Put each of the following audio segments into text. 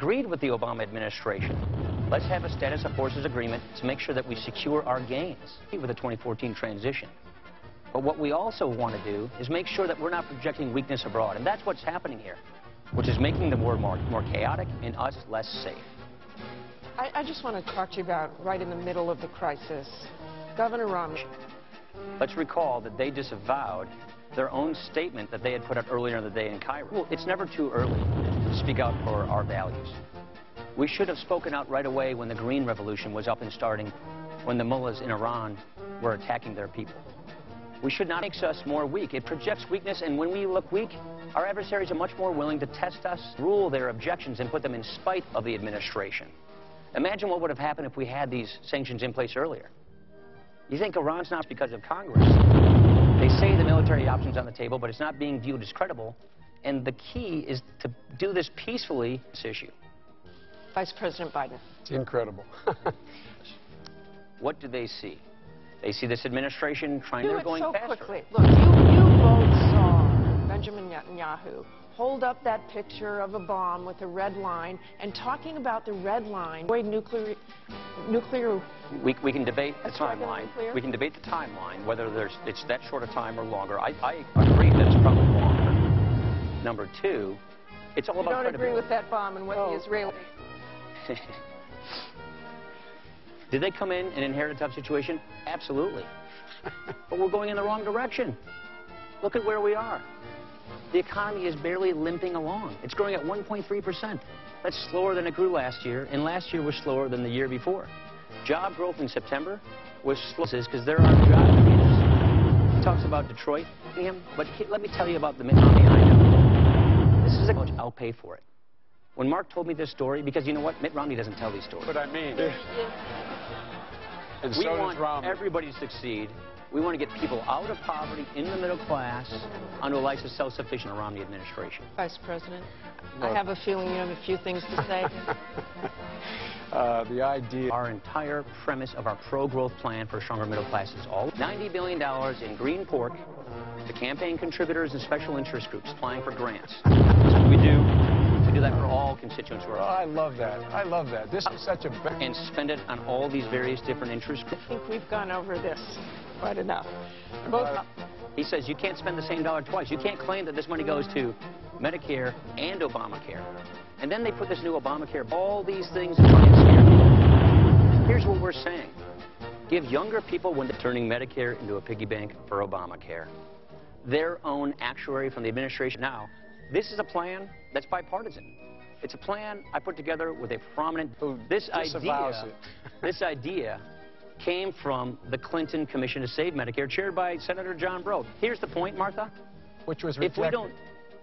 agreed with the Obama administration. Let's have a status of forces agreement to make sure that we secure our gains with the 2014 transition. But what we also want to do is make sure that we're not projecting weakness abroad. And that's what's happening here, which is making the war more chaotic and us less safe. I just want to talk to you about right in the middle of the crisis, Governor Romney. Let's recall that they disavowed their own statement that they had put out earlier in the day in Cairo. Well, it's never too early to speak out for our values. We should have spoken out right away when the Green Revolution was up and starting, when the mullahs in Iran were attacking their people. We should not make us more weak. It projects weakness, and when we look weak, our adversaries are much more willing to test us, rule their objections, and put them in spite of the administration. Imagine what would have happened if we had these sanctions in place earlier. You think Iran's not because of Congress? They say the military option's on the table, but it's not being viewed as credible. And the key is to do this peacefully, this issue. Vice President Biden. It's incredible. What do they see? They see this administration trying to go faster. Quickly. Look, you both saw Benjamin Netanyahu hold up that picture of a bomb with a red line and talking about the red line, nuclear. We can debate the timeline. We can debate the timeline, whether it's that short a time or longer. I agree that it's probably longer. Number two, it's all about credibility. You don't agree with that bomb and what the Israeli... Did they come in and inherit a tough situation? Absolutely. But we're going in the wrong direction. Look at where we are. The economy is barely limping along. It's growing at 1.3%. That's slower than it grew last year, and last year was slower than the year before. Job growth in September was slow because there are job creators. He talks about Detroit, but let me tell you about the Mitt Romney I know. This is how much I'll pay for it. When Mark told me this story, because you know what? Mitt Romney doesn't tell these stories. But I mean, and we want everybody to succeed. We want to get people out of poverty, in the middle class, onto a life of self-sufficient around the administration. Vice President, I have a feeling you have a few things to say. The idea... Our entire premise of our pro-growth plan for a stronger middle class is all $90 billion in green pork to campaign contributors and special interest groups applying for grants. That's what we do. We do that for all constituents. Oh, I love that. I love that. This is such a... And spend it on all these various different interest groups. I think we've gone over this quite enough. He says you can't spend the same dollar twice. You can't claim that this money goes to Medicare and Obamacare. And then they put this new Obamacare, all these things to try and scare people. Here's what we're saying. Give younger people, when they're turning Medicare into a piggy bank for Obamacare, their own actuary from the administration. Now, this is a plan that's bipartisan. It's a plan I put together with a prominent... This idea came from the Clinton Commission to Save Medicare, chaired by Senator John Breaux. Here's the point, Martha. Which was reflected.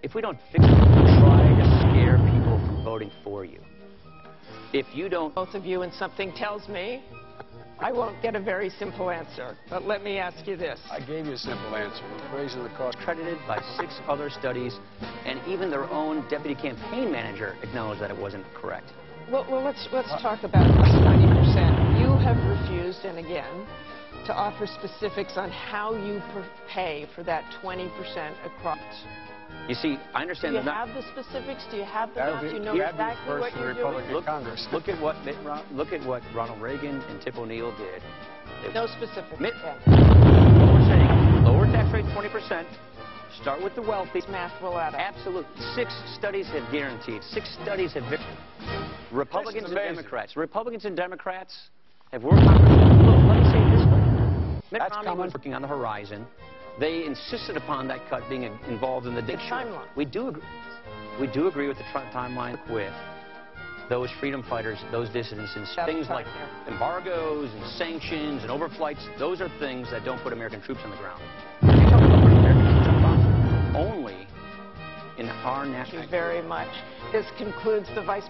If we don't fix it, try to scare people from voting for you. If you don't... Both of you, and something tells me I won't get a very simple answer. But let me ask you this. I gave you a simple answer. Raising the cost. Credited by 6 other studies, and even their own deputy campaign manager acknowledged that it wasn't correct. Well, let's talk about this 90%. You have refused, and again, to offer specifics on how you pay for that 20% across. You see, I understand that. Do you have the specifics? Do you have the math? Do you know exactly what you're doing? Congress. Look at what Ronald Reagan and Tip O'Neill did. No specifics. What we're saying, lower tax rate 20%. Start with the wealthy. Math will add up. Absolutely. 6 studies have guaranteed. 6 studies have... Republicans and Democrats. Republicans and Democrats have worked on... Look, let me say it this way. Mitt Romney was working on the horizon. They insisted upon that cut being involved in the timeline. We do agree with the timeline with those freedom fighters, those dissidents, and things like embargoes and sanctions and overflights. Those are things that don't put American troops on the ground. You're talking about putting American troops on the ground only in our national... Thank you very much. This concludes the Vice...